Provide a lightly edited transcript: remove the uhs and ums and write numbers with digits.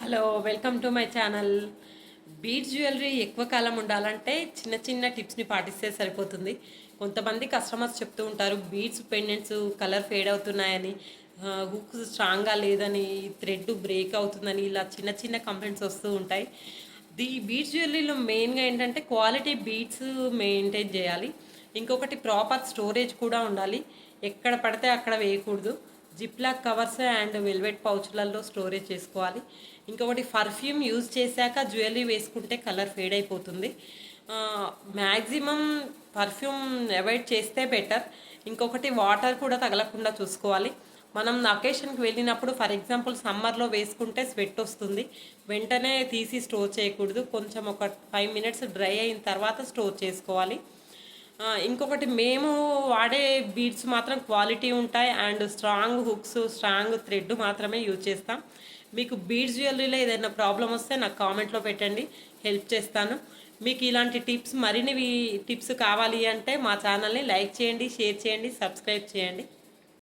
Hello welcome to my channel. Beads jewellery ఎక్కువ కాలం ఉండాలంటే చిన్న చిన్న టిప్స్ని పాటిస్తే సరిపోతుంది. కొంతమంది కస్టమర్స్ చెప్తూ ఉంటారు బీడ్స్ పెండెంట్స్ కలర్ ఫేడ్ అవుతున్నాయని, హుక్ స్ట్రాంగ్గా లేదని, థ్రెడ్ బ్రేక్ అవుతుందని, ఇలా చిన్న చిన్న కంప్లైంట్స్ వస్తూ ఉంటాయి. బీడ్స్ జ్యువెలరీలో మెయిన్గా ఏంటంటే క్వాలిటీ బీడ్స్ మెయింటైన్ చేయాలి. ఇంకొకటి ప్రాపర్ స్టోరేజ్ కూడా ఉండాలి. ఎక్కడ పడితే అక్కడ వేయకూడదు. జిప్లాక్ కవర్స్ అండ్ వెల్వెట్ పౌచ్లలో స్టోరేజ్ చేసుకోవాలి. ఇంకొకటి పర్ఫ్యూమ్ యూజ్ చేశాక జ్యువెలరీ వేసుకుంటే కలర్ ఫేడ్ అయిపోతుంది. మ్యాక్సిమం పర్ఫ్యూమ్ అవాయిడ్ చేస్తే బెటర్. ఇంకొకటి వాటర్ కూడా తగలకుండా చూసుకోవాలి. మనం అకేషన్కి వెళ్ళినప్పుడు ఫర్ ఎగ్జాంపుల్ సమ్మర్లో వేసుకుంటే స్వెట్ వస్తుంది, వెంటనే తీసి స్టోర్ చేయకూడదు. కొంచెం ఒక 5 మినిట్స్ డ్రై అయిన తర్వాత స్టోర్ చేసుకోవాలి. ఇంకొకటి మేము వాడే బీడ్స్ మాత్రం క్వాలిటీ ఉంటాయి and strong hooks, strong thread మాత్రమే యూజ్ చేస్తాం. మీకు బీడ్స్ జ్యువెలరీలో ఏదైనా ప్రాబ్లం వస్తే నాకు కామెంట్లో పెట్టండి, హెల్ప్ చేస్తాను. మీకు ఇలాంటి టిప్స్ మరిన్ని టిప్స్ కావాలి అంటే మా ఛానల్ని లైక్ చేయండి, షేర్ చేయండి, సబ్స్క్రైబ్ చేయండి.